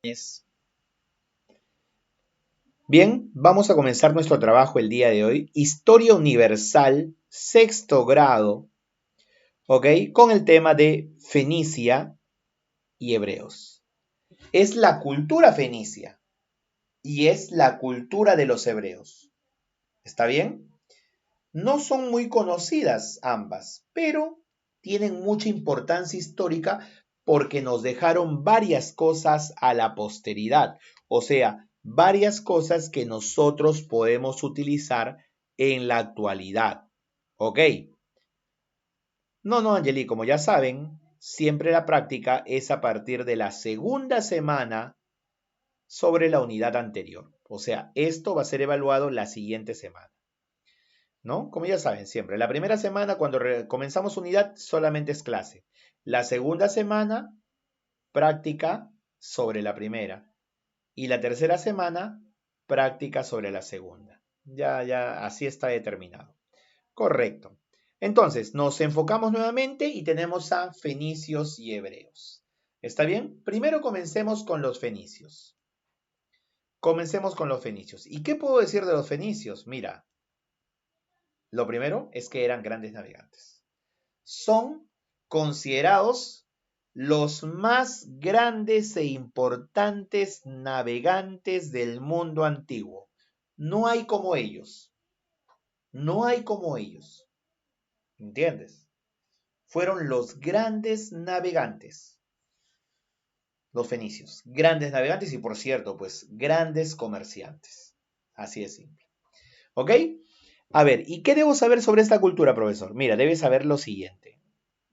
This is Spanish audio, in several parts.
Es- Bien, vamos a comenzar nuestro trabajo el día de hoy. Historia universal, sexto grado, ¿ok? Con el tema de Fenicia y hebreos. Es la cultura fenicia y es la cultura de los hebreos. ¿Está bien? No son muy conocidas ambas, pero tienen mucha importancia histórica porque nos dejaron varias cosas a la posteridad, o sea, varias cosas que nosotros podemos utilizar en la actualidad. ¿Ok? No, Angeli, como ya saben, siempre la práctica es a partir de la segunda semana sobre la unidad anterior. O sea, esto va a ser evaluado la siguiente semana. ¿No? Como ya saben, siempre. La primera semana, cuando comenzamos unidad, solamente es clase. La segunda semana, práctica sobre la primera. Y la tercera semana, práctica sobre la segunda. Ya, así está determinado. Correcto. Entonces, nos enfocamos nuevamente y tenemos a fenicios y hebreos. ¿Está bien? Primero comencemos con los fenicios. Comencemos con los fenicios. ¿Y qué puedo decir de los fenicios? Mira, lo primero es que eran grandes navegantes. Son considerados los más grandes e importantes navegantes del mundo antiguo. No hay como ellos. No hay como ellos. ¿Entiendes? Fueron los grandes navegantes, los fenicios. Grandes navegantes y, por cierto, pues grandes comerciantes. Así de simple. ¿Ok? A ver, ¿y qué debo saber sobre esta cultura, profesor? Mira, debes saber lo siguiente.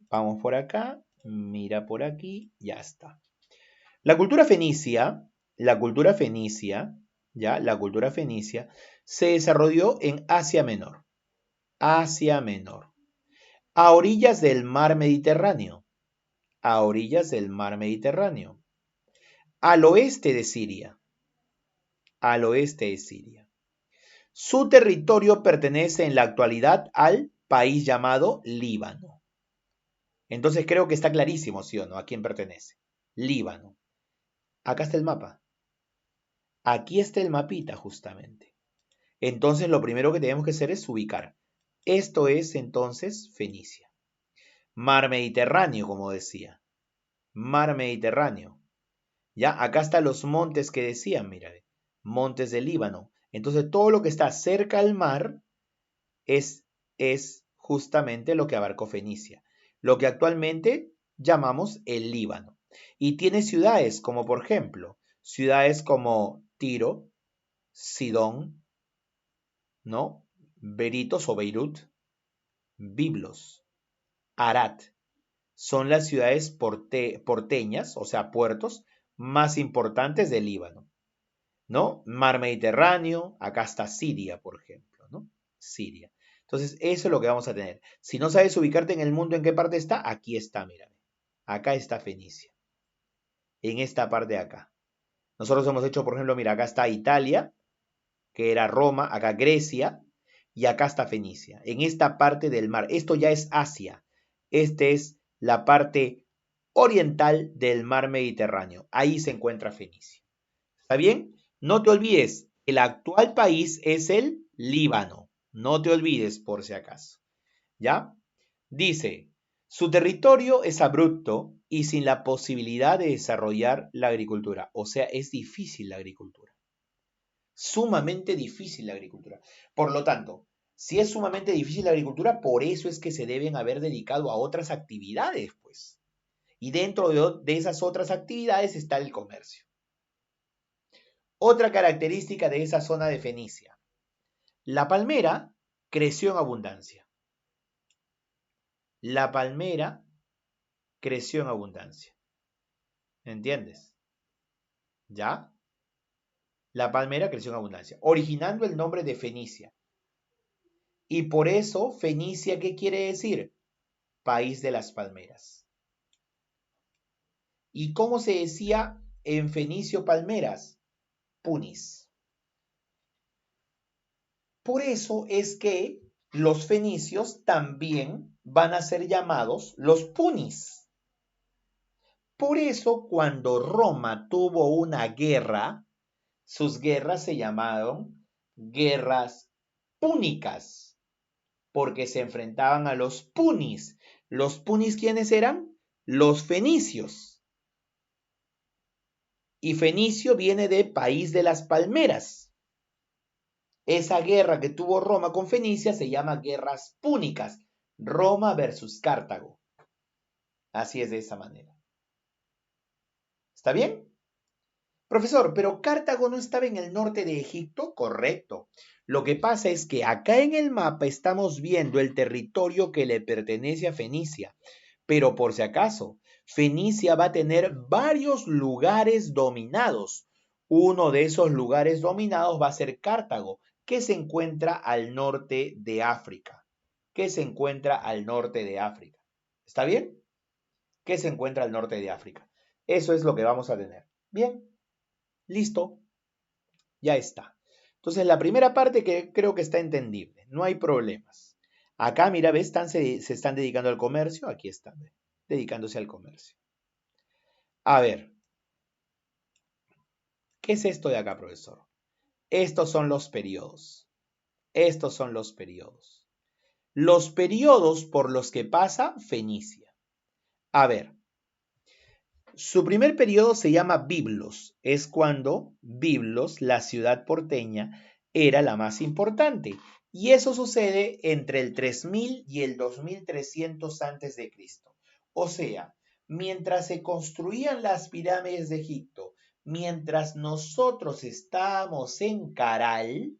Vamos por acá, mira por aquí, ya está. La cultura fenicia, ya, la cultura fenicia se desarrolló en Asia Menor, a orillas del mar Mediterráneo, a orillas del mar Mediterráneo, al oeste de Siria, al oeste de Siria. Su territorio pertenece en la actualidad al país llamado Líbano. Entonces creo que está clarísimo, ¿sí o no? ¿A quién pertenece? Líbano. Acá está el mapa. Aquí está el mapita justamente. Entonces lo primero que tenemos que hacer es ubicar. Esto es entonces Fenicia. Mar Mediterráneo, como decía. Mar Mediterráneo. Ya, acá están los montes que decían, mira, montes del Líbano. Entonces todo lo que está cerca al mar es justamente lo que abarcó Fenicia. Lo que actualmente llamamos el Líbano. Y tiene ciudades como, por ejemplo, ciudades como Tiro, Sidón, ¿no? Beritos o Beirut, Biblos, Arad. Son las ciudades porteñas, o sea, puertos más importantes del Líbano, ¿no? Mar Mediterráneo, acá está Siria, por ejemplo, ¿no? Siria. Entonces, eso es lo que vamos a tener. Si no sabes ubicarte en el mundo en qué parte está, aquí está, mírame. Acá está Fenicia, en esta parte de acá. Nosotros hemos hecho, por ejemplo, mira, acá está Italia, que era Roma, acá Grecia, y acá está Fenicia, en esta parte del mar. Esto ya es Asia. Esta es la parte oriental del mar Mediterráneo. Ahí se encuentra Fenicia. ¿Está bien? No te olvides, el actual país es el Líbano. No te olvides por si acaso. ¿Ya? Dice, su territorio es abrupto y sin la posibilidad de desarrollar la agricultura. O sea, es difícil la agricultura. Sumamente difícil la agricultura. Por lo tanto, si es sumamente difícil la agricultura, por eso es que se deben haber dedicado a otras actividades, pues. Y dentro de esas otras actividades está el comercio. Otra característica de esa zona de Fenicia. La palmera creció en abundancia. La palmera creció en abundancia. ¿Entiendes? ¿Ya? La palmera creció en abundancia, originando el nombre de Fenicia. Y por eso, Fenicia, ¿qué quiere decir? País de las palmeras. ¿Y cómo se decía en fenicio palmeras? Punis. Por eso es que los fenicios también van a ser llamados los punis. Por eso, cuando Roma tuvo una guerra, sus guerras se llamaron guerras púnicas, porque se enfrentaban a los punis. ¿Los punis quiénes eran? Los fenicios. Y Fenicio viene de país de las palmeras. Esa guerra que tuvo Roma con Fenicia se llama guerras púnicas. Roma versus Cartago. Así es de esa manera. ¿Está bien? Profesor, pero Cartago no estaba en el norte de Egipto, correcto. Lo que pasa es que acá en el mapa estamos viendo el territorio que le pertenece a Fenicia. Pero por si acaso, Fenicia va a tener varios lugares dominados. Uno de esos lugares dominados va a ser Cartago, que se encuentra al norte de África. Que se encuentra al norte de África. ¿Está bien? Que se encuentra al norte de África. Eso es lo que vamos a tener. Bien. Listo, ya está. Entonces, la primera parte que creo que está entendible, no hay problemas. Acá, mira, ¿ves? Se están dedicando al comercio, aquí están, ¿ves? Dedicándose al comercio. A ver, ¿qué es esto de acá, profesor? Estos son los periodos. Estos son los periodos. Los periodos por los que pasa Fenicia. A ver, su primer periodo se llama Biblos. Es cuando Biblos, la ciudad porteña, era la más importante. Y eso sucede entre el 3000 y el 2300 a.C. O sea, mientras se construían las pirámides de Egipto, mientras nosotros estábamos en Caral,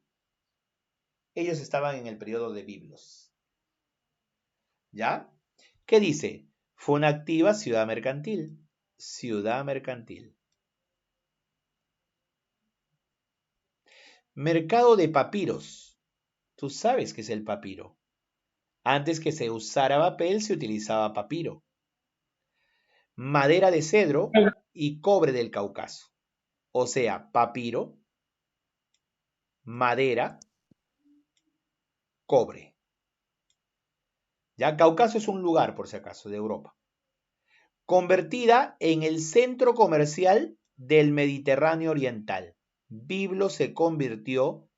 ellos estaban en el periodo de Biblos. ¿Ya? ¿Qué dice? Fue una activa ciudad mercantil. Ciudad mercantil. Mercado de papiros. Tú sabes qué es el papiro. Antes que se usara papel, se utilizaba papiro. Madera de cedro y cobre del Cáucaso. O sea, papiro, madera, cobre. Ya, Cáucaso es un lugar, por si acaso, de Europa. Convertida en el centro comercial del Mediterráneo Oriental. Biblos se convirtió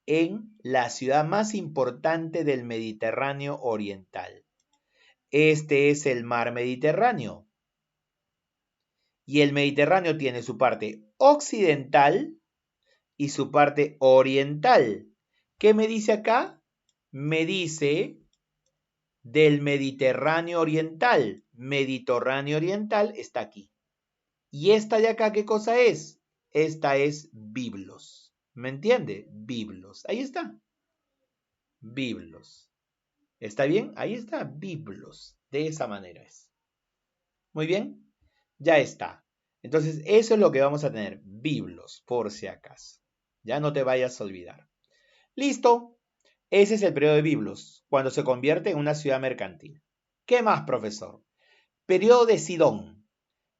en la ciudad más importante del Mediterráneo Oriental. Este es el mar Mediterráneo. Y el Mediterráneo tiene su parte occidental y su parte oriental. ¿Qué me dice acá? Me dice del Mediterráneo Oriental. Mediterráneo Oriental está aquí. ¿Y esta de acá qué cosa es? Esta es Biblos. ¿Me entiende? Biblos. Ahí está. Biblos. ¿Está bien? Ahí está. Biblos. De esa manera es. Muy bien. Ya está. Entonces, eso es lo que vamos a tener. Biblos, por si acaso. Ya no te vayas a olvidar. Listo. Ese es el periodo de Biblos, cuando se convierte en una ciudad mercantil. ¿Qué más, profesor? Periodo de Sidón.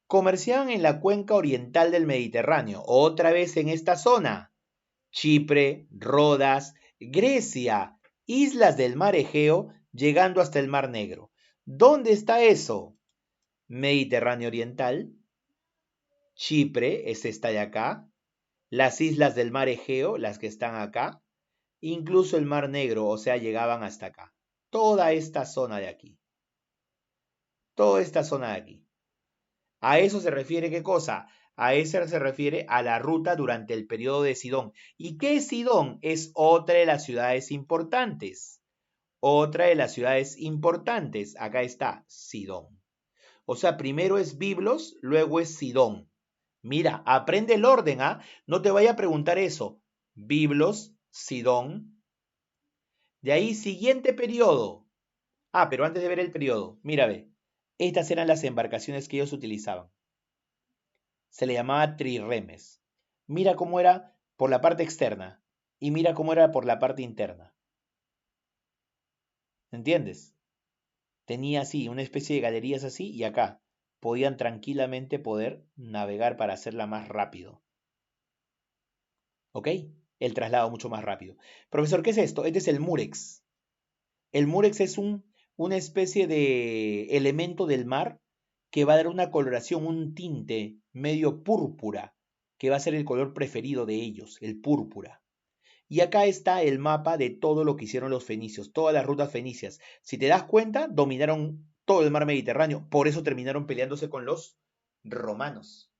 Comerciaban en la cuenca oriental del Mediterráneo, otra vez en esta zona. Chipre, Rodas, Grecia, islas del mar Egeo, llegando hasta el mar Negro. ¿Dónde está eso? Mediterráneo Oriental. Chipre es esta de acá. Las islas del mar Egeo, las que están acá. Incluso el mar Negro, o sea, llegaban hasta acá. Toda esta zona de aquí. Toda esta zona de aquí. ¿A eso se refiere qué cosa? A eso se refiere a la ruta durante el periodo de Sidón. ¿Y qué es Sidón? Es otra de las ciudades importantes. Otra de las ciudades importantes. Acá está Sidón. O sea, primero es Biblos, luego es Sidón. Mira, aprende el orden, ¿ah? No te vaya a preguntar eso. Biblos, Sidón. De ahí, siguiente periodo. Ah, pero antes de ver el periodo, mira, ve. Estas eran las embarcaciones que ellos utilizaban. Se le llamaba trirremes. Mira cómo era por la parte externa y mira cómo era por la parte interna. ¿Entiendes? Tenía así, una especie de galerías así y acá podían tranquilamente poder navegar para hacerla más rápido. ¿Ok? El traslado mucho más rápido. Profesor, ¿qué es esto? Este es el murex. El murex es una especie de elemento del mar que va a dar una coloración, un tinte medio púrpura, que va a ser el color preferido de ellos, el púrpura. Y acá está el mapa de todo lo que hicieron los fenicios, todas las rutas fenicias. Si te das cuenta, dominaron todo el mar Mediterráneo, por eso terminaron peleándose con los romanos.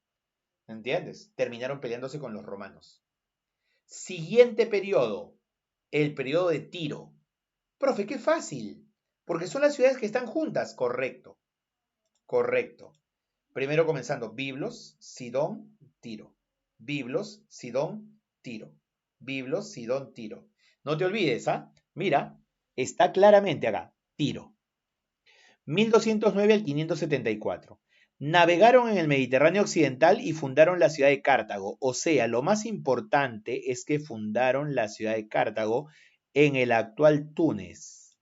¿Entiendes? Terminaron peleándose con los romanos. Siguiente periodo, el periodo de Tiro. Profe, qué fácil, porque son las ciudades que están juntas. Correcto, correcto. Primero comenzando, Biblos, Sidón, Tiro. Biblos, Sidón, Tiro. Biblos, Sidón, Tiro. No te olvides, ¿ah? Mira, está claramente acá, Tiro. 1209 al 574. Navegaron en el Mediterráneo occidental y fundaron la ciudad de Cartago. O sea, lo más importante es que fundaron la ciudad de Cartago en el actual Túnez.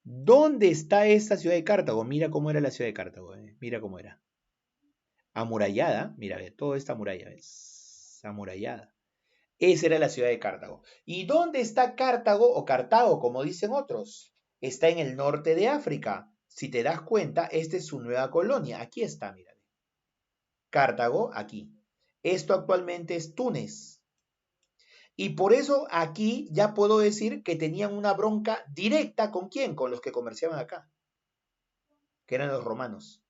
¿Dónde está esta ciudad de Cartago? Mira cómo era la ciudad de Cartago. Mira cómo era. Amurallada. Mira, toda esta muralla es amurallada. Esa era la ciudad de Cartago. ¿Y dónde está Cartago o Cartago, como dicen otros? Está en el norte de África. Si te das cuenta, esta es su nueva colonia. Aquí está, mira. Cartago, aquí. Esto actualmente es Túnez. Y por eso aquí ya puedo decir que tenían una bronca directa ¿con quién? Con los que comerciaban acá, que eran los romanos.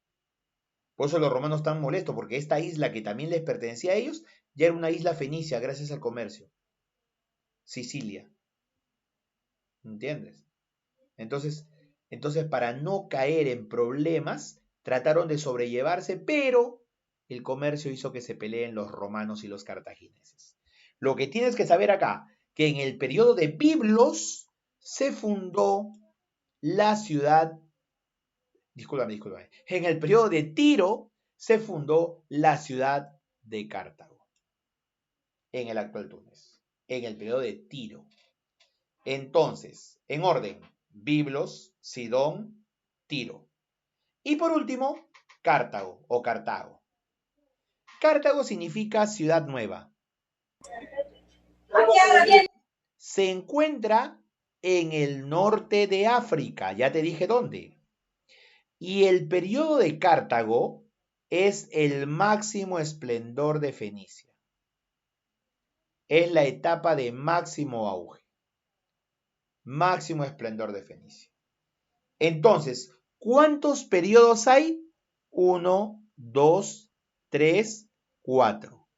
Por eso los romanos están molestos, porque esta isla que también les pertenecía a ellos, ya era una isla fenicia gracias al comercio. Sicilia. ¿Entiendes? Entonces, para no caer en problemas, trataron de sobrellevarse, pero el comercio hizo que se peleen los romanos y los cartagineses. Lo que tienes que saber acá, que en el periodo de Biblos se fundó la ciudad, discúlpame, en el periodo de Tiro se fundó la ciudad de Cartago, en el actual Túnez, en el periodo de Tiro. Entonces, en orden, Biblos, Sidón, Tiro. Y por último, Cartago o Cartago. Cartago significa ciudad nueva. Se encuentra en el norte de África, ya te dije dónde. Y el periodo de Cartago es el máximo esplendor de Fenicia. Es la etapa de máximo auge. Máximo esplendor de Fenicia. Entonces, ¿cuántos periodos hay? 1, 2, 3, 4.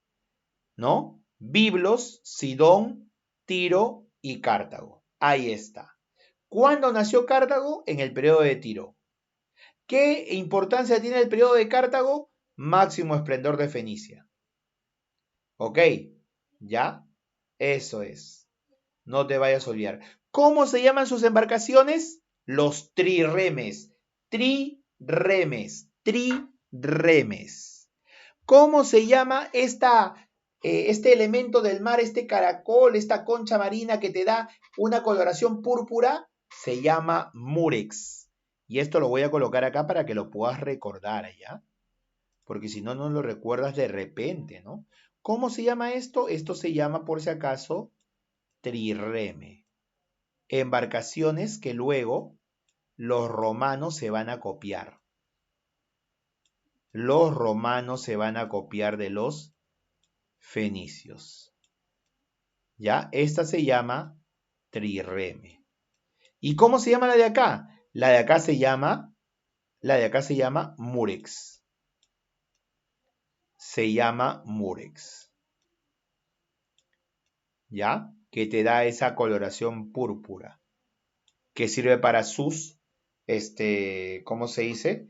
¿No? Biblos, Sidón, Tiro y Cartago. Ahí está. ¿Cuándo nació Cartago? En el periodo de Tiro. ¿Qué importancia tiene el periodo de Cartago? Máximo esplendor de Fenicia. ¿Ok? ¿Ya? Eso es. No te vayas a olvidar. ¿Cómo se llaman sus embarcaciones? Los triremes. Triremes. Triremes. ¿Cómo se llama este elemento del mar, este caracol, esta concha marina que te da una coloración púrpura? Se llama murex. Y esto lo voy a colocar acá para que lo puedas recordar, ¿ya? Porque si no, no lo recuerdas de repente, ¿no? ¿Cómo se llama esto? Esto se llama, por si acaso, trireme. Embarcaciones que luego los romanos se van a copiar. Los romanos se van a copiar de los fenicios. ¿Ya? Esta se llama trireme. ¿Y cómo se llama la de acá? La de acá se llama murex. Se llama murex. ¿Ya? Que te da esa coloración púrpura. Que sirve para sus, ¿cómo se dice?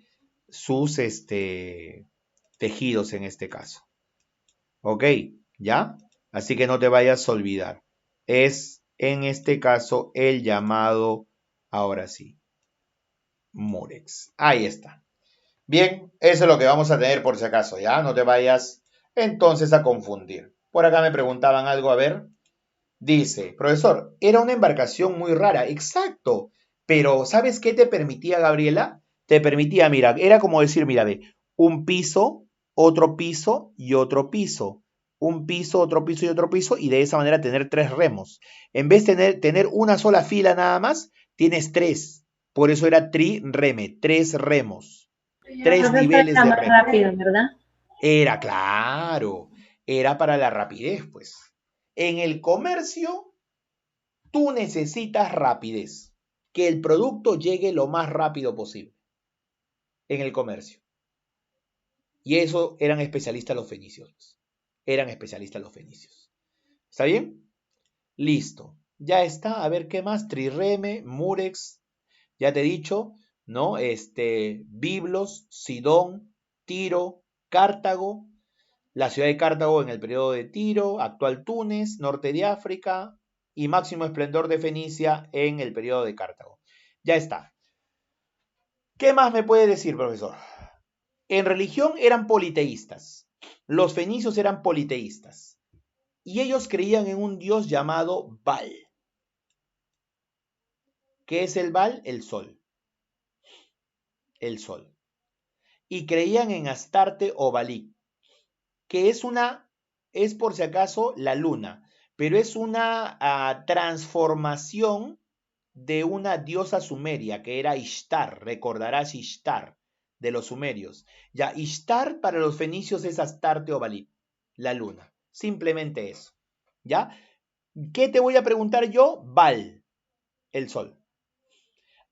Sus, tejidos en este caso. ¿Ok? ¿Ya? Así que no te vayas a olvidar. Es, en este caso, el llamado, ahora sí, murex. Ahí está. Bien, eso es lo que vamos a tener por si acaso, ¿ya? No te vayas entonces a confundir. Por acá me preguntaban algo, a ver. Dice, profesor, era una embarcación muy rara, exacto, pero ¿sabes qué te permitía, Gabriela? Te permitía, mira, era como decir, mira, ve, un piso, otro piso y otro piso. Un piso, otro piso y otro piso, y de esa manera tener 3 remos. En vez de tener una sola fila nada más, tienes 3. Por eso era trireme, 3 remos. Tres Profesor, niveles era de más recto. rápido, ¿verdad? Era claro, era para la rapidez, pues. En el comercio, tú necesitas rapidez, que el producto llegue lo más rápido posible en el comercio. Y eso eran especialistas los fenicios, pues. Eran especialistas los fenicios. ¿Está bien? Listo. Ya está. A ver qué más. Trireme, Murex, ya te he dicho, ¿no? Biblos, Sidón, Tiro, Cartago, la ciudad de Cartago en el periodo de Tiro, actual Túnez, norte de África y máximo esplendor de Fenicia en el periodo de Cartago. Ya está. ¿Qué más me puede decir, profesor? En religión eran politeístas. Los fenicios eran politeístas. Y ellos creían en un dios llamado Baal. ¿Qué es el Baal? El sol. El sol. Y creían en Astarte o Balí, que es por si acaso la luna, pero es una transformación de una diosa sumeria que era Ishtar, recordarás Ishtar de los sumerios. Ya, Ishtar para los fenicios es Astarte o Balí, la luna, simplemente eso. ¿Ya? ¿Qué te voy a preguntar yo? Baal, el sol.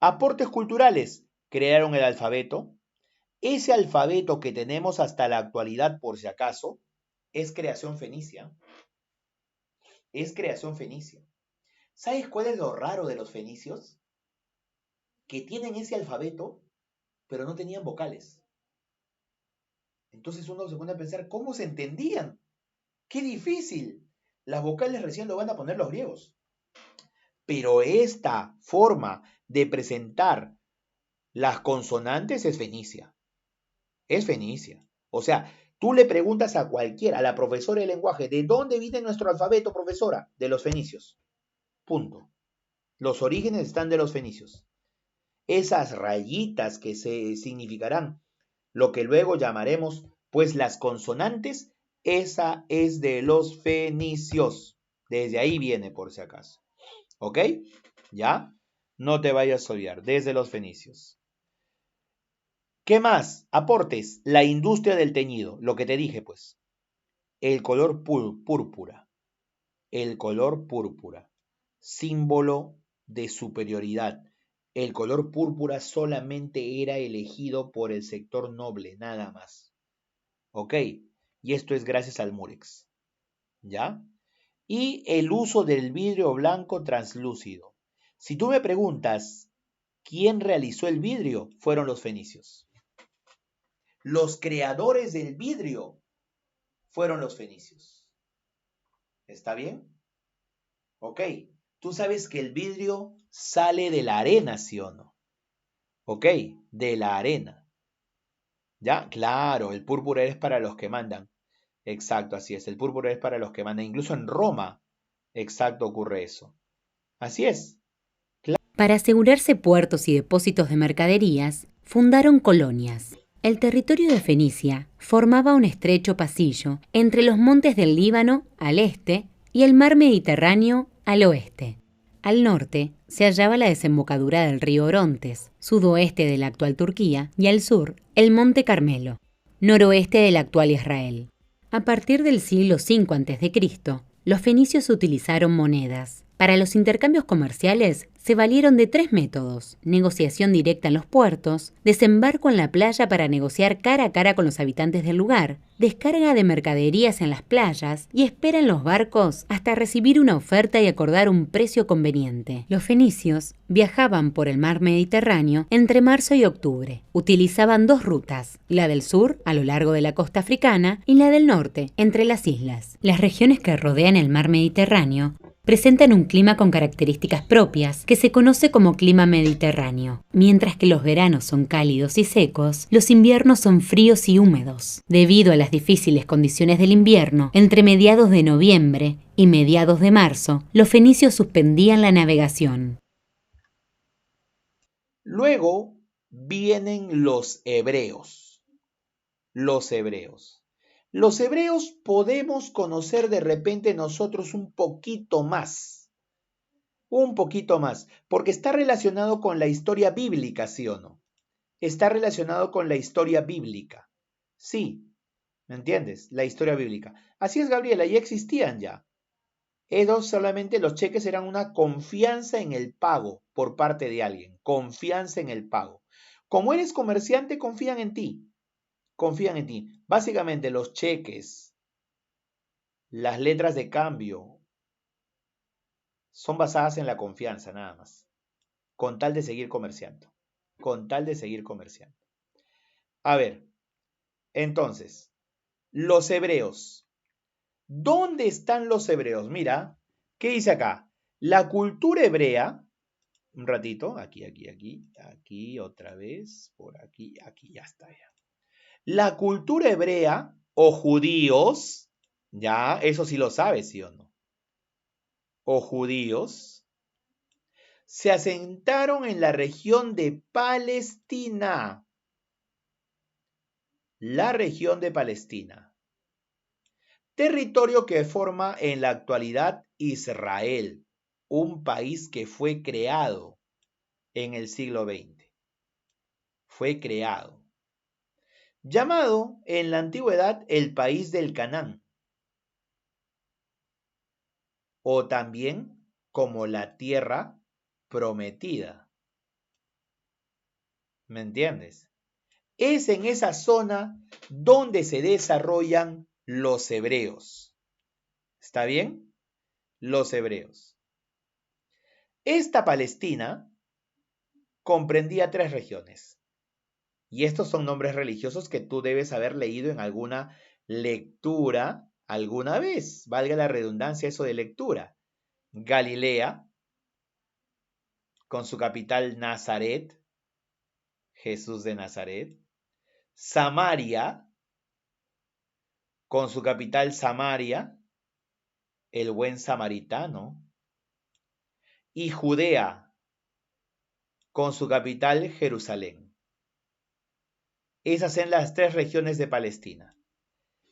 Aportes culturales, crearon el alfabeto. Ese alfabeto que tenemos hasta la actualidad, por si acaso, es creación fenicia. Es creación fenicia. ¿Sabes cuál es lo raro de los fenicios? Que tienen ese alfabeto, pero no tenían vocales. Entonces uno se pone a pensar, ¿cómo se entendían? ¡Qué difícil! Las vocales recién lo van a poner los griegos. Pero esta forma de presentar las consonantes es fenicia. Es fenicia. O sea, tú le preguntas a cualquiera, a la profesora de lenguaje, ¿de dónde viene nuestro alfabeto, profesora? De los fenicios. Punto. Los orígenes están de los fenicios. Esas rayitas que se significarán lo que luego llamaremos, pues las consonantes, esa es de los fenicios. Desde ahí viene, por si acaso. ¿Ok? ¿Ya? No te vayas a olvidar, desde los fenicios. ¿Qué más? Aportes. La industria del teñido, lo que te dije, pues. El color púrpura. El color púrpura. Símbolo de superioridad. El color púrpura solamente era elegido por el sector noble, nada más. ¿Ok? Y esto es gracias al Murex. ¿Ya? Y el uso del vidrio blanco translúcido. Si tú me preguntas quién realizó el vidrio, fueron los fenicios. Los creadores del vidrio fueron los fenicios. ¿Está bien? Ok. Tú sabes que el vidrio sale de la arena, ¿sí o no? Ok, de la arena. ¿Ya? Claro, el púrpura es para los que mandan. Exacto, así es. El púrpura es para los que mandan. Incluso en Roma, exacto, ocurre eso. Así es. Para asegurarse puertos y depósitos de mercaderías, fundaron colonias. El territorio de Fenicia formaba un estrecho pasillo entre los montes del Líbano al este y el mar Mediterráneo al oeste. Al norte se hallaba la desembocadura del río Orontes, sudoeste de la actual Turquía, y al sur el monte Carmelo, noroeste del actual Israel. A partir del siglo V a.C., los fenicios utilizaron monedas. Para los intercambios comerciales se valieron de 3 métodos: negociación directa en los puertos, desembarco en la playa para negociar cara a cara con los habitantes del lugar, descarga de mercaderías en las playas y espera en los barcos hasta recibir una oferta y acordar un precio conveniente. Los fenicios viajaban por el mar Mediterráneo entre marzo y octubre. Utilizaban 2 rutas, la del sur, a lo largo de la costa africana, y la del norte, entre las islas. Las regiones que rodean el mar Mediterráneo presentan un clima con características propias, que se conoce como clima mediterráneo. Mientras que los veranos son cálidos y secos, los inviernos son fríos y húmedos. Debido a las difíciles condiciones del invierno, entre mediados de noviembre y mediados de marzo, los fenicios suspendían la navegación. Luego vienen los hebreos. Los hebreos. Los hebreos podemos conocer de repente nosotros un poquito más, porque está relacionado con la historia bíblica, ¿sí o no? está relacionado con la historia bíblica. Sí, ¿me entiendes? La historia bíblica. Así es, Gabriela, ya existían ya. Ellos solamente los cheques eran una confianza en el pago por parte de alguien, confianza en el pago. Como eres comerciante, confían en ti, confían en ti. Básicamente los cheques, las letras de cambio, son basadas en la confianza nada más, con tal de seguir comerciando, con tal de seguir comerciando. A ver, entonces, los hebreos. ¿Dónde están los hebreos? Mira, ¿qué dice acá? La cultura hebrea, un ratito, aquí, otra vez, por aquí, ya está. Ya. La cultura hebrea o judíos, ya, eso sí lo sabes, ¿sí o no? O judíos, se asentaron en la región de Palestina. La región de Palestina. Territorio que forma en la actualidad Israel, un país que fue creado en el siglo XX. Fue creado. Llamado en la antigüedad el país del Canaán, o también como la tierra prometida. ¿Me entiendes? Es en esa zona donde se desarrollan los hebreos. ¿Está bien? Los hebreos. Esta Palestina comprendía 3 regiones. Y estos son nombres religiosos que tú debes haber leído en alguna lectura alguna vez. Valga la redundancia eso de lectura. Galilea, con su capital Nazaret, Jesús de Nazaret. Samaria, con su capital Samaria, el buen samaritano. Y Judea, con su capital Jerusalén. Esas son las 3 regiones de Palestina.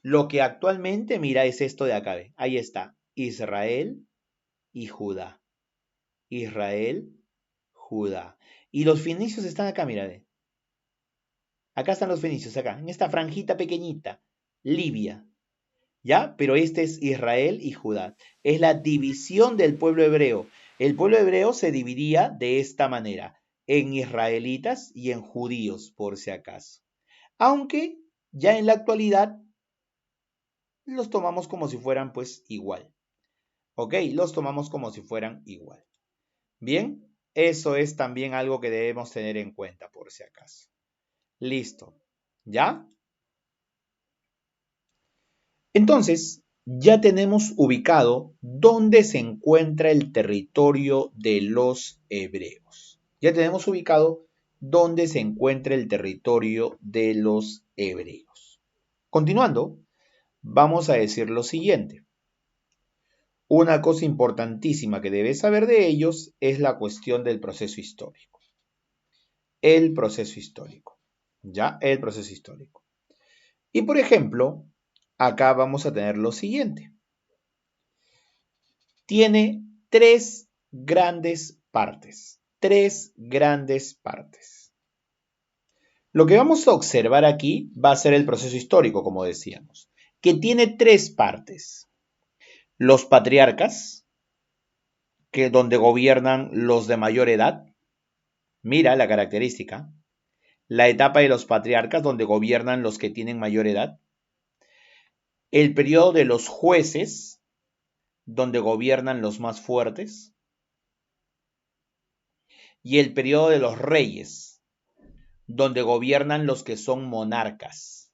Lo que actualmente, mira, es esto de acá. Ahí está, Israel y Judá. Israel, Judá. Y los fenicios están acá, mira. Acá están los fenicios, acá, en esta franjita pequeñita. Libia. ¿Ya? Pero este es Israel y Judá. Es la división del pueblo hebreo. El pueblo hebreo se dividía de esta manera, en israelitas y en judíos, por si acaso. Aunque ya en la actualidad los tomamos como si fueran pues igual. ¿Ok? Los tomamos como si fueran igual. Bien, eso es también algo que debemos tener en cuenta por si acaso. Listo. ¿Ya? Entonces, ya tenemos ubicado dónde se encuentra el territorio de los hebreos. Ya tenemos ubicado dónde se encuentra el territorio de los hebreos. Continuando, vamos a decir lo siguiente. Una cosa importantísima que debes saber de ellos es la cuestión del proceso histórico. El proceso histórico. ¿Ya? El proceso histórico. Y por ejemplo, acá vamos a tener lo siguiente. Tiene 3 grandes partes. 3 grandes partes. Lo que vamos a observar aquí va a ser el proceso histórico, como decíamos, que tiene 3 partes. Los patriarcas, donde gobiernan los de mayor edad. Mira la característica. La etapa de los patriarcas, donde gobiernan los que tienen mayor edad. El periodo de los jueces, donde gobiernan los más fuertes. Y el periodo de los reyes, donde gobiernan los que son monarcas.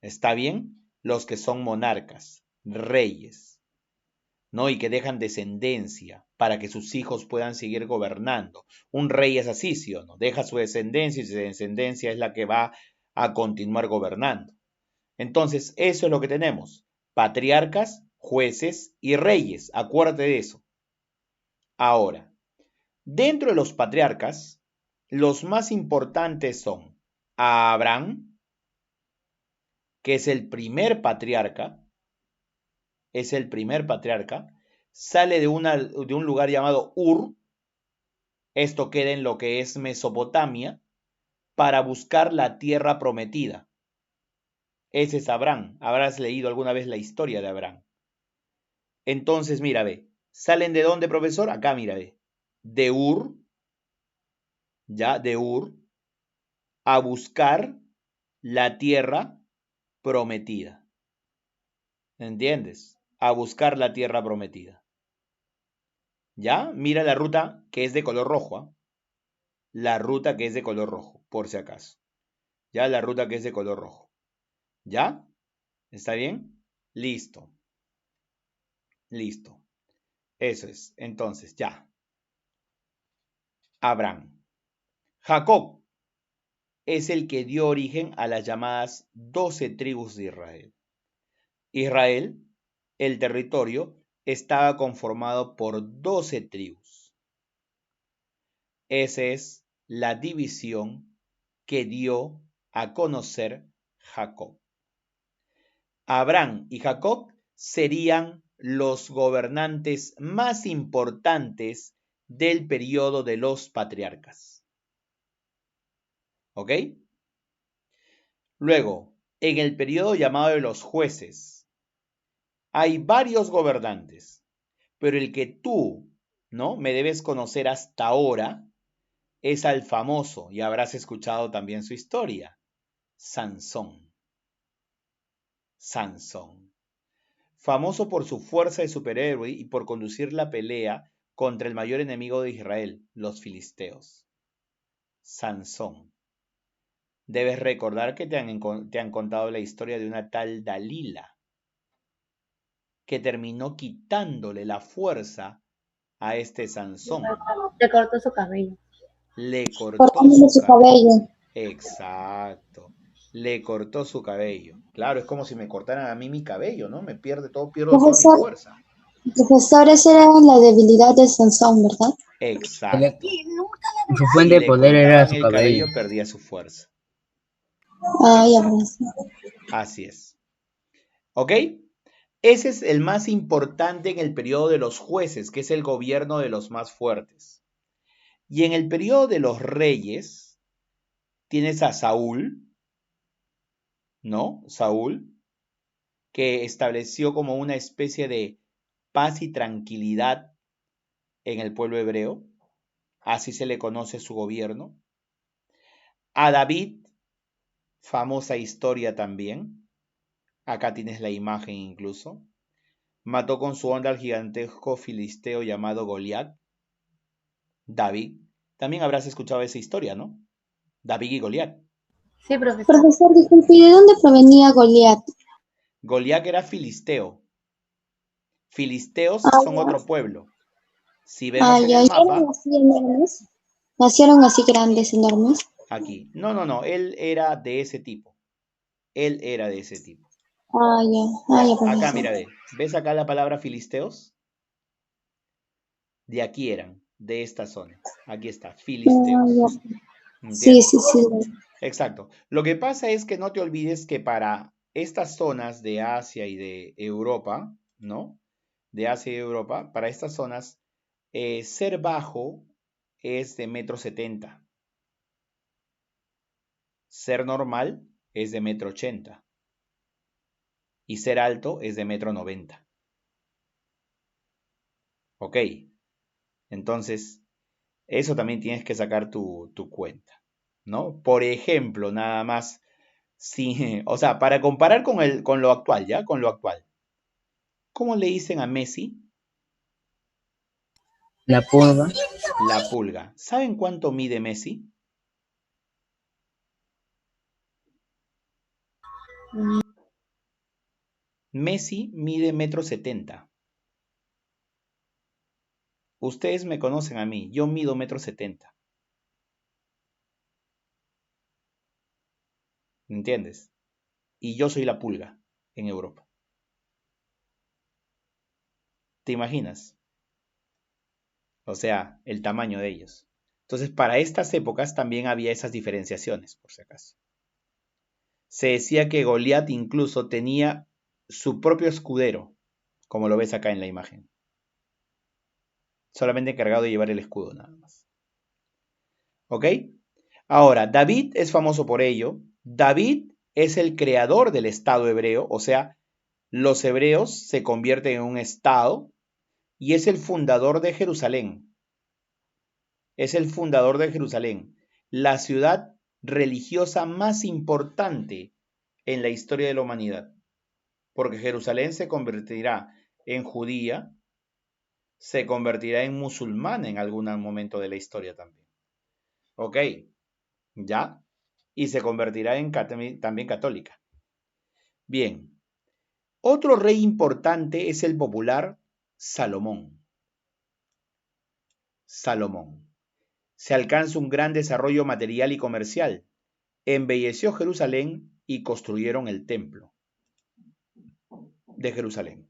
¿Está bien? Los que son monarcas, reyes, ¿no? Y que dejan descendencia para que sus hijos puedan seguir gobernando. Un rey es así, ¿sí o no? Deja su descendencia y su descendencia es la que va a continuar gobernando. Entonces, eso es lo que tenemos. Patriarcas, jueces y reyes. Acuérdate de eso. Ahora, dentro de los patriarcas, los más importantes son Abraham, que es el primer patriarca, sale de un lugar llamado Ur, esto queda en lo que es Mesopotamia, para buscar la tierra prometida. Ese es Abraham. Habrás leído alguna vez la historia de Abraham. Entonces, mira, ve. ¿Salen de dónde, profesor? Acá, mira, ve. De Ur, ya, de Ur, a buscar la tierra prometida. ¿Entiendes? A buscar la tierra prometida. ¿Ya? Mira la ruta que es de color rojo. ¿Eh? La ruta que es de color rojo, por si acaso. Ya, la ruta que es de color rojo. ¿Ya? ¿Está bien? Listo. Listo. Eso es. Entonces, ya. Abraham. Jacob es el que dio origen a las llamadas 12 tribus de Israel. Israel, el territorio, estaba conformado por 12 tribus. Esa es la división que dio a conocer Jacob. Abraham y Jacob serían los gobernantes más importantes del periodo de los patriarcas. ¿Ok? Luego, en el periodo llamado de los jueces, hay varios gobernantes, pero el que tú, ¿no?, me debes conocer hasta ahora es al famoso, y habrás escuchado también su historia, Sansón. Sansón. Famoso por su fuerza de superhéroe y por conducir la pelea contra el mayor enemigo de Israel, los filisteos. Sansón. Debes recordar que te han contado la historia de una tal Dalila, que terminó quitándole la fuerza a este Sansón. Le cortó su cabello. Le cortó Cortándole su cabello. Exacto. Le cortó su cabello. Claro, es como si me cortaran a mí mi cabello, ¿no? pierdo toda mi fuerza. Profesor, esa era la debilidad de Sansón, ¿verdad? Exacto. Su fuente de poder era su cabello. Perdía su fuerza. Ya Así es. ¿Ok? Ese es el más importante en el periodo de los jueces, que es el gobierno de los más fuertes. Y en el periodo de los reyes, tienes a Saúl, ¿no? Saúl, que estableció como una especie de paz y tranquilidad en el pueblo hebreo. Así se le conoce su gobierno. A David, famosa historia también. Acá tienes la imagen incluso. Mató con su onda al gigantesco filisteo llamado Goliat. David. También habrás escuchado esa historia, ¿no? David y Goliat. Sí, profesor. Profesor, disculpe, ¿de dónde provenía Goliat? Goliat era filisteo. Filisteos son otro pueblo. Si vemos en el mapa... ¿Nacieron así grandes, enormes? Aquí. No. Él era de ese tipo. Acá, mira, ¿ves acá la palabra filisteos? De aquí eran, de esta zona. Aquí está, filisteos. Sí. Exacto. Lo que pasa es que no te olvides que para estas zonas de Asia y de Europa, ¿no? De Asia y Europa, para estas zonas, ser bajo es de 1,70 m. Ser normal es de 1,80 m. Y ser alto es de 1,90 m. Ok. Entonces, eso también tienes que sacar tu cuenta, ¿no? Por ejemplo, nada más, sí, o sea, para comparar con lo actual, ¿ya? Con lo actual. ¿Cómo le dicen a Messi? La pulga. La pulga. ¿Saben cuánto mide Messi? Messi mide 1,70 m. Ustedes me conocen a mí, yo mido 1,70 m. ¿Entiendes? Y yo soy la pulga en Europa. ¿Te imaginas? O sea, el tamaño de ellos. Entonces, para estas épocas también había esas diferenciaciones, por si acaso. Se decía que Goliat incluso tenía su propio escudero, como lo ves acá en la imagen. Solamente encargado de llevar el escudo, nada más. ¿Ok? Ahora, David es famoso por ello. David es el creador del Estado hebreo, o sea, los hebreos se convierten en un Estado y es el fundador de Jerusalén. Es el fundador de Jerusalén, la ciudad religiosa más importante en la historia de la humanidad, porque Jerusalén se convertirá en judía, se convertirá en musulmana en algún momento de la historia también. ¿Ok? ¿Ya? Y se convertirá en también católica. Bien. Otro rey importante es el popular Salomón. Salomón. Se alcanza un gran desarrollo material y comercial. Embelleció Jerusalén y construyeron el templo de Jerusalén.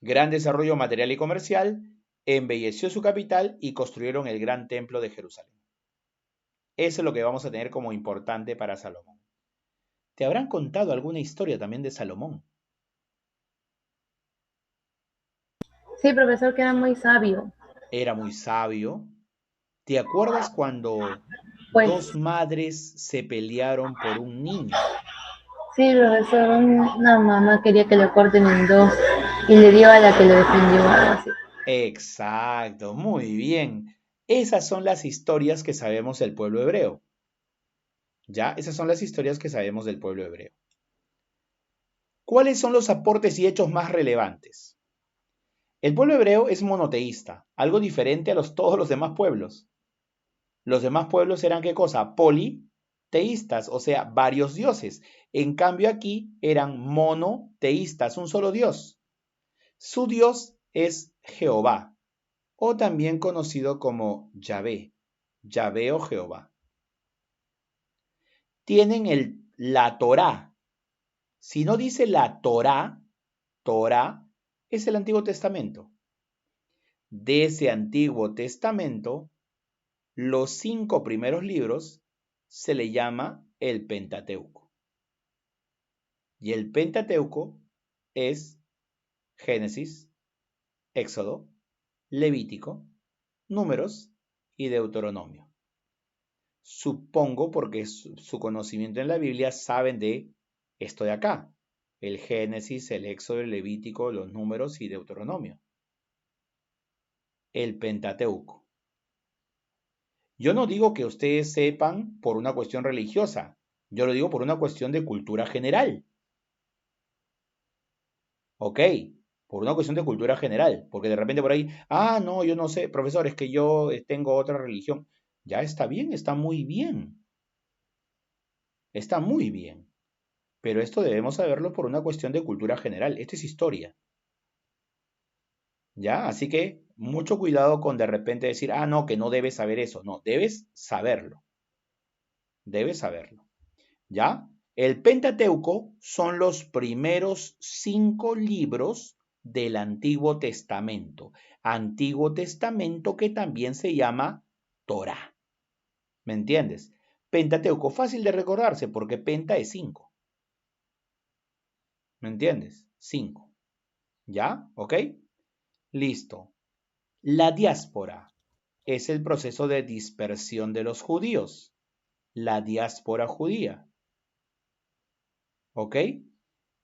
Gran desarrollo material y comercial, embelleció su capital y construyeron el gran templo de Jerusalén. Eso es lo que vamos a tener como importante para Salomón. ¿Te habrán contado alguna historia también de Salomón? Sí, profesor, que era muy sabio. Era muy sabio. ¿Te acuerdas cuando Pues, dos madres se pelearon por un niño? sí, profesor, una mamá quería que lo corten en dos y le dio a la que lo defendió, algo así. Exacto, muy bien. Esas son las historias que sabemos del pueblo hebreo. ¿Ya? Esas son las historias que sabemos del pueblo hebreo. ¿Cuáles son los aportes y hechos más relevantes? El pueblo hebreo es monoteísta, algo diferente a todos los demás pueblos. Los demás pueblos eran, ¿qué cosa? Politeístas, o sea, varios dioses. En cambio aquí eran monoteístas, un solo Dios. Su Dios es Jehová, o también conocido como Yahvé, Yahvé o Jehová. Tienen la Torá. Si no dice la Torá, Torá es el Antiguo Testamento. De ese Antiguo Testamento, los 5 primeros libros se le llama el Pentateuco. Y el Pentateuco es Génesis, Éxodo, Levítico, Números y Deuteronomio. Supongo, porque su conocimiento en la Biblia, saben de esto de acá. El Génesis, el Éxodo, el Levítico, los Números y Deuteronomio. El Pentateuco. Yo no digo que ustedes sepan por una cuestión religiosa. Yo lo digo por una cuestión de cultura general. ¿Ok? Por una cuestión de cultura general. Porque de repente por ahí, no, yo no sé, profesor, es que yo tengo otra religión. Ya está bien, está muy bien. Está muy bien. Pero esto debemos saberlo por una cuestión de cultura general. Esto es historia. ¿Ya? Así que mucho cuidado con de repente decir, no, que no debes saber eso. No, debes saberlo. Debes saberlo. ¿Ya? El Pentateuco son los primeros 5 libros del Antiguo Testamento. Antiguo Testamento que también se llama Torá. ¿Me entiendes? Pentateuco, fácil de recordarse porque penta es 5. ¿Me entiendes? 5. ¿Ya? ¿Ok? Listo. La diáspora es el proceso de dispersión de los judíos. La diáspora judía. ¿Ok?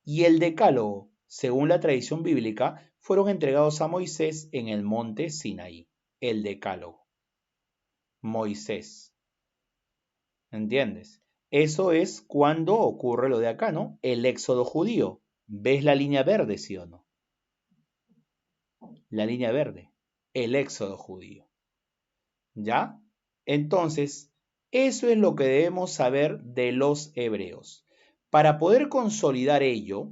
Y el decálogo, según la tradición bíblica, fueron entregados a Moisés en el monte Sinaí. El decálogo. Moisés. ¿Entiendes? Eso es cuando ocurre lo de acá, ¿no? El éxodo judío. ¿Ves la línea verde, sí o no? La línea verde. El éxodo judío. ¿Ya? Entonces, eso es lo que debemos saber de los hebreos. Para poder consolidar ello,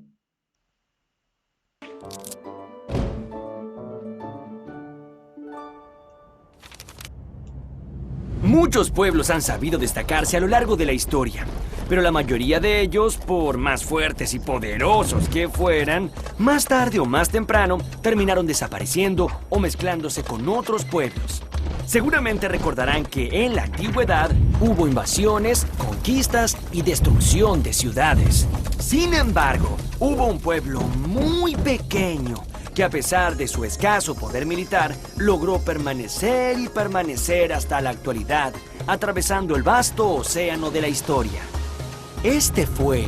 muchos pueblos han sabido destacarse a lo largo de la historia, pero la mayoría de ellos, por más fuertes y poderosos que fueran, más tarde o más temprano terminaron desapareciendo o mezclándose con otros pueblos. Seguramente recordarán que en la antigüedad hubo invasiones, conquistas y destrucción de ciudades. Sin embargo, hubo un pueblo muy pequeño que a pesar de su escaso poder militar, logró permanecer y permanecer hasta la actualidad, atravesando el vasto océano de la historia. Este fue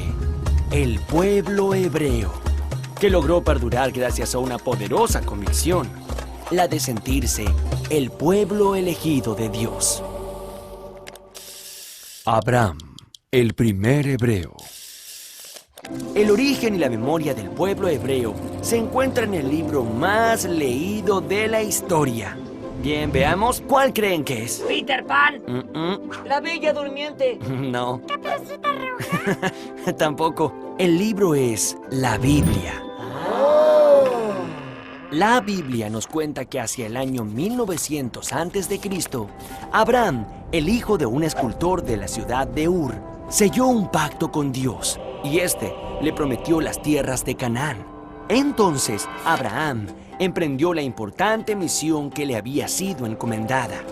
el pueblo hebreo, que logró perdurar gracias a una poderosa convicción, la de sentirse el pueblo elegido de Dios. Abraham, el primer hebreo. El origen y la memoria del pueblo hebreo se encuentra en el libro más leído de la historia. Bien, veamos, ¿cuál creen que es? Peter Pan. La Bella Durmiente. No. Caperucita Roja. Tampoco. El libro es la Biblia. La Biblia nos cuenta que hacia el año 1900 a.C., Abraham, el hijo de un escultor de la ciudad de Ur, selló un pacto con Dios y este le prometió las tierras de Canaán. Entonces, Abraham emprendió la importante misión que le había sido encomendada.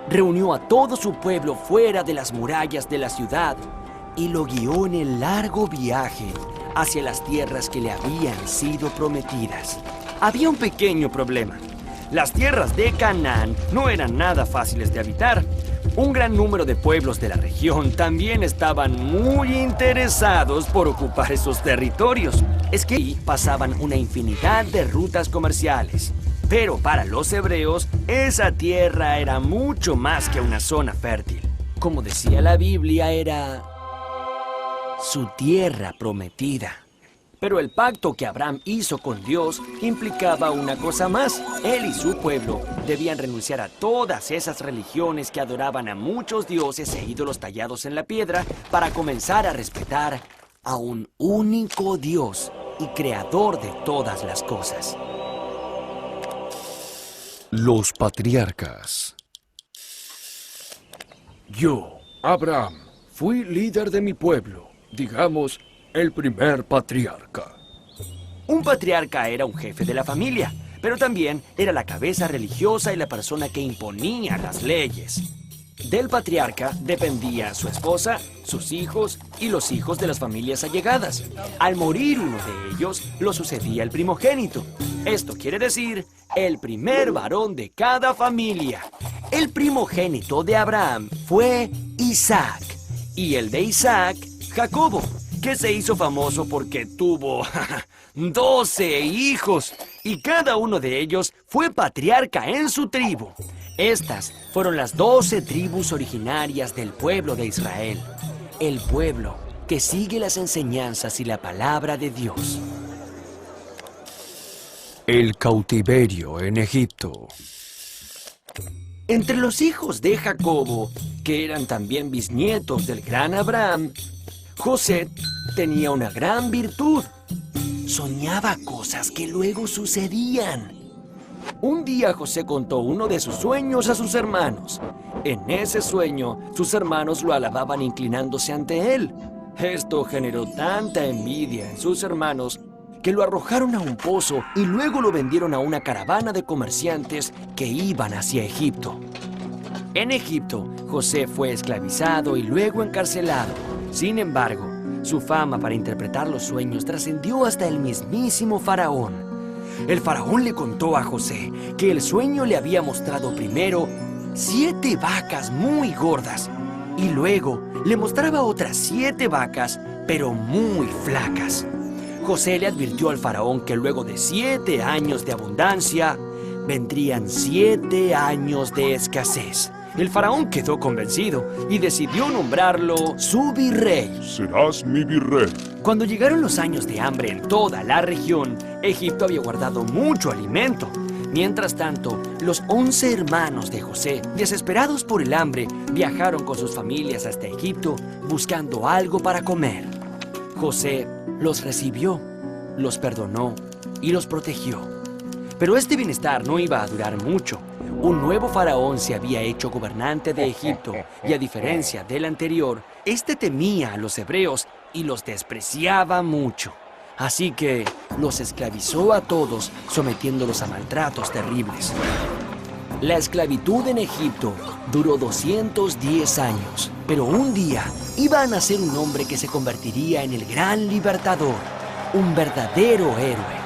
Reunió a todo su pueblo fuera de las murallas de la ciudad y lo guió en el largo viaje hacia las tierras que le habían sido prometidas. Había un pequeño problema. Las tierras de Canaán no eran nada fáciles de habitar. Un gran número de pueblos de la región también estaban muy interesados por ocupar esos territorios. Es que ahí pasaban una infinidad de rutas comerciales. Pero para los hebreos, esa tierra era mucho más que una zona fértil. Como decía la Biblia, era su tierra prometida. Pero el pacto que Abraham hizo con Dios implicaba una cosa más. Él y su pueblo debían renunciar a todas esas religiones que adoraban a muchos dioses e ídolos tallados en la piedra para comenzar a respetar a un único Dios y creador de todas las cosas. Los patriarcas. Yo, Abraham, fui líder de mi pueblo, digamos, el primer patriarca. Un patriarca era un jefe de la familia, pero también era la cabeza religiosa y la persona que imponía las leyes. Del patriarca dependía su esposa, sus hijos y los hijos de las familias allegadas. Al morir uno de ellos, lo sucedía el primogénito. Esto quiere decir el primer varón de cada familia. El primogénito de Abraham fue Isaac y el de Isaac, Jacobo, que se hizo famoso porque tuvo 12 hijos y cada uno de ellos fue patriarca en su tribu. Estas fueron las 12 tribus originarias del pueblo de Israel, el pueblo que sigue las enseñanzas y la palabra de Dios. El cautiverio en Egipto. Entre los hijos de Jacobo, que eran también bisnietos del gran Abraham, José tenía una gran virtud. Soñaba cosas que luego sucedían. Un día José contó uno de sus sueños a sus hermanos. En ese sueño, sus hermanos lo alababan inclinándose ante él. Esto generó tanta envidia en sus hermanos que lo arrojaron a un pozo y luego lo vendieron a una caravana de comerciantes que iban hacia Egipto. En Egipto, José fue esclavizado y luego encarcelado. Sin embargo, su fama para interpretar los sueños trascendió hasta el mismísimo faraón. El faraón le contó a José que el sueño le había mostrado primero 7 vacas muy gordas y luego le mostraba otras 7 vacas, pero muy flacas. José le advirtió al faraón que luego de 7 años de abundancia, vendrían 7 años de escasez. El faraón quedó convencido y decidió nombrarlo su virrey. Serás mi virrey. Cuando llegaron los años de hambre en toda la región, Egipto había guardado mucho alimento. Mientras tanto, los 11 hermanos de José, desesperados por el hambre, viajaron con sus familias hasta Egipto buscando algo para comer. José los recibió, los perdonó y los protegió. Pero este bienestar no iba a durar mucho. Un nuevo faraón se había hecho gobernante de Egipto y a diferencia del anterior, este temía a los hebreos y los despreciaba mucho. Así que los esclavizó a todos, sometiéndolos a maltratos terribles. La esclavitud en Egipto duró 210 años, pero un día iba a nacer un hombre que se convertiría en el gran libertador, un verdadero héroe.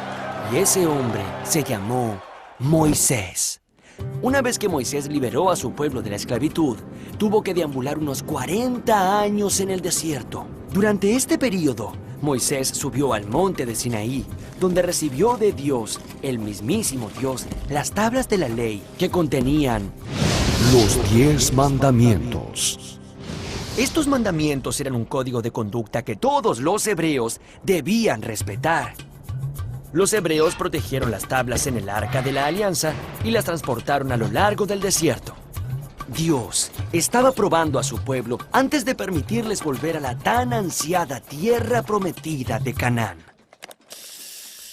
Y ese hombre se llamó Moisés. Una vez que Moisés liberó a su pueblo de la esclavitud, tuvo que deambular unos 40 años en el desierto. Durante este periodo, Moisés subió al monte de Sinaí, donde recibió de Dios, el mismísimo Dios, las tablas de la ley que contenían los 10 mandamientos. Estos mandamientos eran un código de conducta que todos los hebreos debían respetar. Los hebreos protegieron las tablas en el Arca de la Alianza y las transportaron a lo largo del desierto. Dios estaba probando a su pueblo antes de permitirles volver a la tan ansiada tierra prometida de Canaán.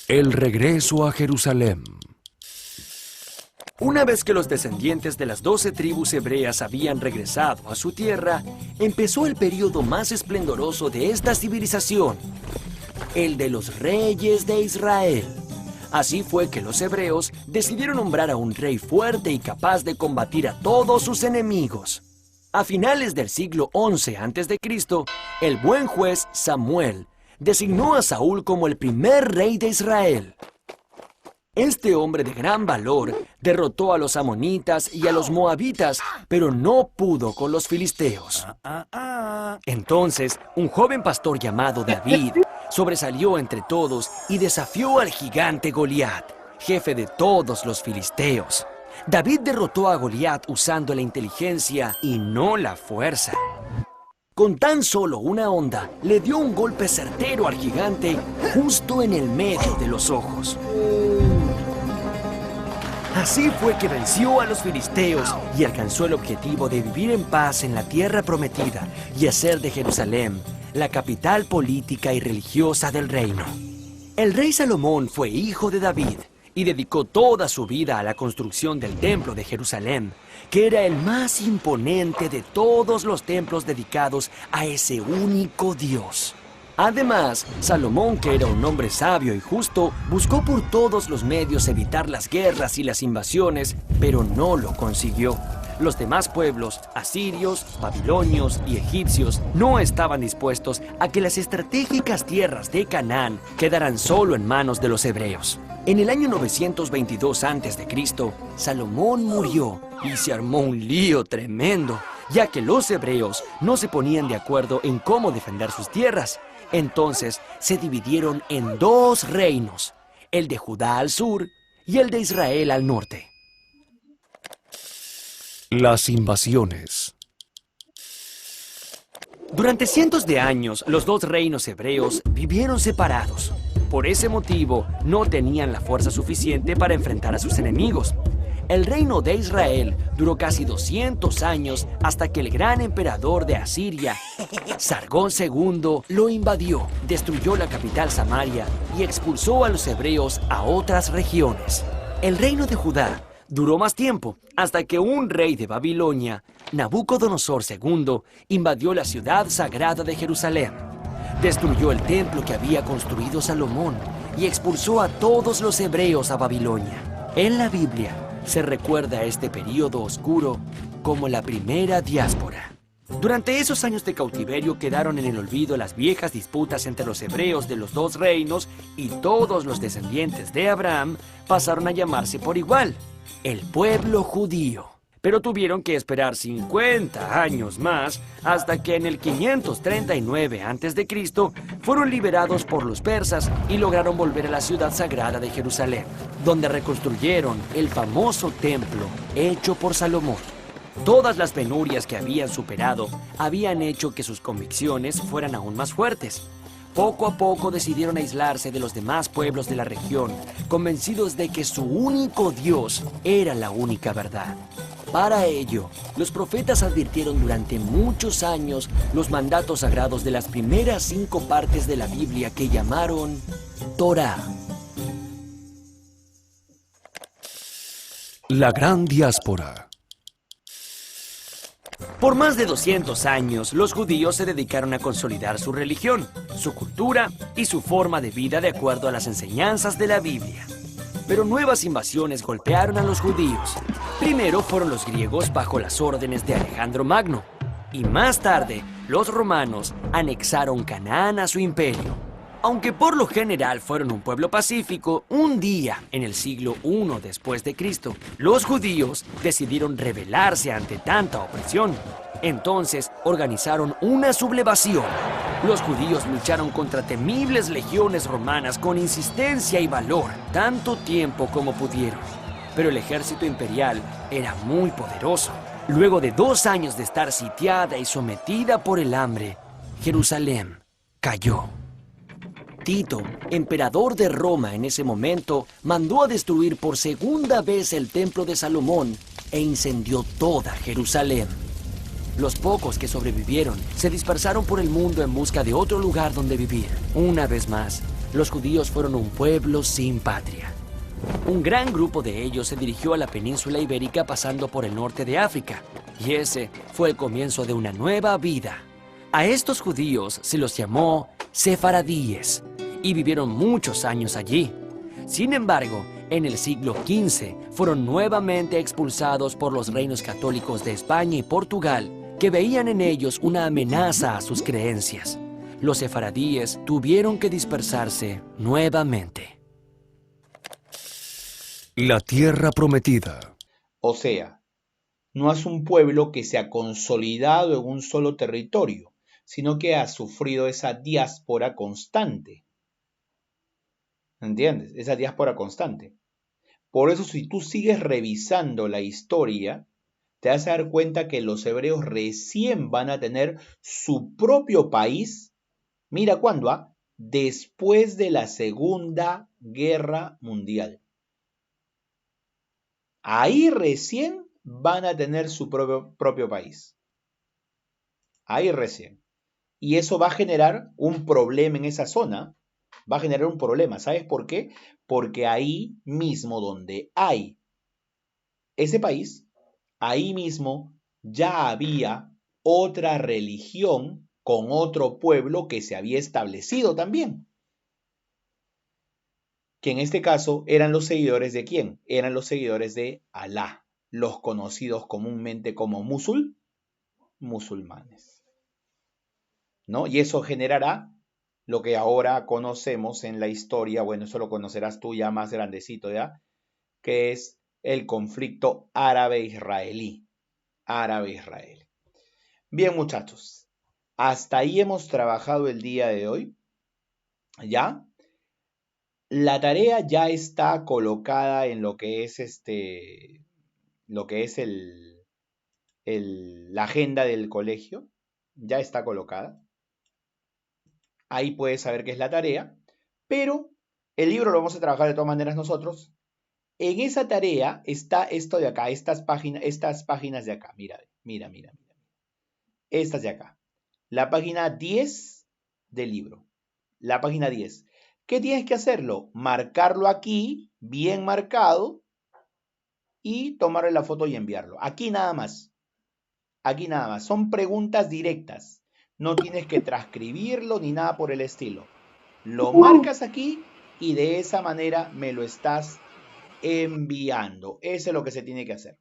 El regreso a Jerusalén. Una vez que los descendientes de las 12 tribus hebreas habían regresado a su tierra, empezó el periodo más esplendoroso de esta civilización, el de los reyes de Israel. Así fue que los hebreos decidieron nombrar a un rey fuerte y capaz de combatir a todos sus enemigos. A finales del siglo XI a.C., el buen juez Samuel designó a Saúl como el primer rey de Israel. Este hombre de gran valor derrotó a los amonitas y a los moabitas, pero no pudo con los filisteos. Entonces, un joven pastor llamado David sobresalió entre todos y desafió al gigante Goliat, jefe de todos los filisteos. David derrotó a Goliat usando la inteligencia y no la fuerza. Con tan solo una onda, le dio un golpe certero al gigante justo en el medio de los ojos. Así fue que venció a los filisteos y alcanzó el objetivo de vivir en paz en la tierra prometida y hacer de Jerusalén la capital política y religiosa del reino. El rey Salomón fue hijo de David y dedicó toda su vida a la construcción del templo de Jerusalén, que era el más imponente de todos los templos dedicados a ese único Dios. Además, Salomón, que era un hombre sabio y justo, buscó por todos los medios evitar las guerras y las invasiones, pero no lo consiguió. Los demás pueblos, asirios, babilonios y egipcios, no estaban dispuestos a que las estratégicas tierras de Canaán quedaran solo en manos de los hebreos. En el año 922 a.C., Salomón murió y se armó un lío tremendo, ya que los hebreos no se ponían de acuerdo en cómo defender sus tierras. Entonces se dividieron en dos reinos, el de Judá al sur y el de Israel al norte. Las invasiones. Durante cientos de años, los dos reinos hebreos vivieron separados. Por ese motivo, no tenían la fuerza suficiente para enfrentar a sus enemigos. El reino de Israel duró casi 200 años hasta que el gran emperador de Asiria, Sargón II, lo invadió, destruyó la capital Samaria y expulsó a los hebreos a otras regiones. El reino de Judá duró más tiempo, hasta que un rey de Babilonia, Nabucodonosor II, invadió la ciudad sagrada de Jerusalén. Destruyó el templo que había construido Salomón y expulsó a todos los hebreos a Babilonia. En la Biblia se recuerda a este período oscuro como la primera diáspora. Durante esos años de cautiverio quedaron en el olvido las viejas disputas entre los hebreos de los dos reinos y todos los descendientes de Abraham pasaron a llamarse por igual, el pueblo judío. Pero tuvieron que esperar 50 años más hasta que en el 539 a.C. fueron liberados por los persas y lograron volver a la ciudad sagrada de Jerusalén, donde reconstruyeron el famoso templo hecho por Salomón. Todas las penurias que habían superado habían hecho que sus convicciones fueran aún más fuertes. Poco a poco decidieron aislarse de los demás pueblos de la región, convencidos de que su único Dios era la única verdad. Para ello, los profetas advirtieron durante muchos años los mandatos sagrados de las primeras 5 partes de la Biblia que llamaron Torá. La gran diáspora. Por más de 200 años, los judíos se dedicaron a consolidar su religión, su cultura y su forma de vida de acuerdo a las enseñanzas de la Biblia. Pero nuevas invasiones golpearon a los judíos. Primero fueron los griegos bajo las órdenes de Alejandro Magno, y más tarde los romanos anexaron Canaán a su imperio. Aunque por lo general fueron un pueblo pacífico, un día, en el siglo I después de Cristo, los judíos decidieron rebelarse ante tanta opresión. Entonces organizaron una sublevación. Los judíos lucharon contra temibles legiones romanas con insistencia y valor, tanto tiempo como pudieron. Pero el ejército imperial era muy poderoso. Luego de 2 años de estar sitiada y sometida por el hambre, Jerusalén cayó. Tito, emperador de Roma en ese momento, mandó a destruir por segunda vez el templo de Salomón e incendió toda Jerusalén. Los pocos que sobrevivieron se dispersaron por el mundo en busca de otro lugar donde vivir. Una vez más, los judíos fueron un pueblo sin patria. Un gran grupo de ellos se dirigió a la península ibérica pasando por el norte de África, y ese fue el comienzo de una nueva vida. A estos judíos se los llamó sefaradíes, y vivieron muchos años allí. Sin embargo, en el siglo XV fueron nuevamente expulsados por los reinos católicos de España y Portugal, que veían en ellos una amenaza a sus creencias. Los sefaradíes tuvieron que dispersarse nuevamente. La tierra prometida. O sea, no es un pueblo que se ha consolidado en un solo territorio, sino que ha sufrido esa diáspora constante. ¿Entiendes? Esa diáspora constante. Por eso, si tú sigues revisando la historia, te vas a dar cuenta que los hebreos recién van a tener su propio país. Mira cuándo, ¿ah? Después de la Segunda Guerra Mundial. Ahí recién van a tener su propio país. Ahí recién. Y eso va a generar un problema en esa zona. Va a generar un problema. ¿Sabes por qué? Porque ahí mismo donde hay ese país, ahí mismo ya había otra religión con otro pueblo que se había establecido también. Que en este caso eran los seguidores de ¿quién? Eran los seguidores de Alá, los conocidos comúnmente como musulmanes. ¿No? Y eso generará lo que ahora conocemos en la historia, bueno, eso lo conocerás tú ya más grandecito, ¿ya? Que es el conflicto árabe-israelí. Árabe-israelí. Bien, muchachos, hasta ahí hemos trabajado el día de hoy, ¿ya? La tarea ya está colocada en lo que es la agenda del colegio, ya está colocada. Ahí puedes saber qué es la tarea, pero el libro lo vamos a trabajar de todas maneras nosotros. En esa tarea está esto de acá, estas páginas de acá. Mira. Estas de acá. La página 10 del libro. La página 10. ¿Qué tienes que hacerlo? Marcarlo aquí, bien marcado, y tomarle la foto y enviarlo. Aquí nada más. Aquí nada más. Son preguntas directas. No tienes que transcribirlo ni nada por el estilo. Lo marcas aquí y de esa manera me lo estás enviando. Eso es lo que se tiene que hacer.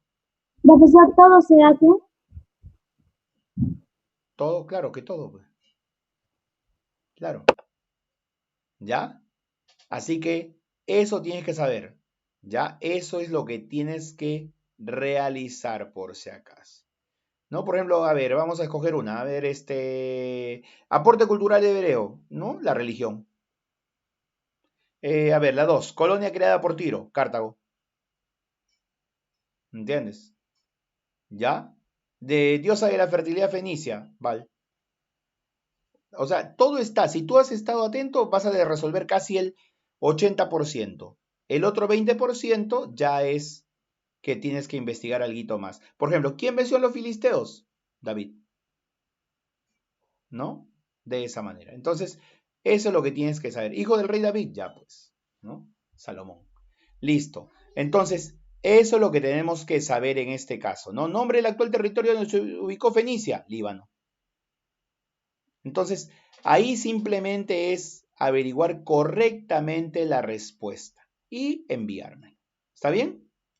Profesor, ¿todo se hace? Todo, claro que todo. Pues. Claro. ¿Ya? Así que eso tienes que saber. ¿Ya? Eso es lo que tienes que realizar por si acaso. ¿No? Por ejemplo, a ver, vamos a escoger una. A ver, aporte cultural hebreo, ¿no? La religión. A ver, la 2. Colonia creada por Tiro, Cartago. ¿Entiendes? ¿Ya? De diosa de la fertilidad fenicia, Val. O sea, todo está. Si tú has estado atento, vas a resolver casi el 80%. El otro 20% ya es que tienes que investigar algo más. Por ejemplo, ¿quién venció a los filisteos? David. ¿No? De esa manera. Entonces, eso es lo que tienes que saber. Hijo del rey David, ya pues, ¿no? Salomón. Listo. Entonces, eso es lo que tenemos que saber en este caso, ¿no? Nombre del actual territorio donde se ubicó Fenicia, Líbano. Entonces, ahí simplemente es averiguar correctamente la respuesta y enviarme. ¿Está bien?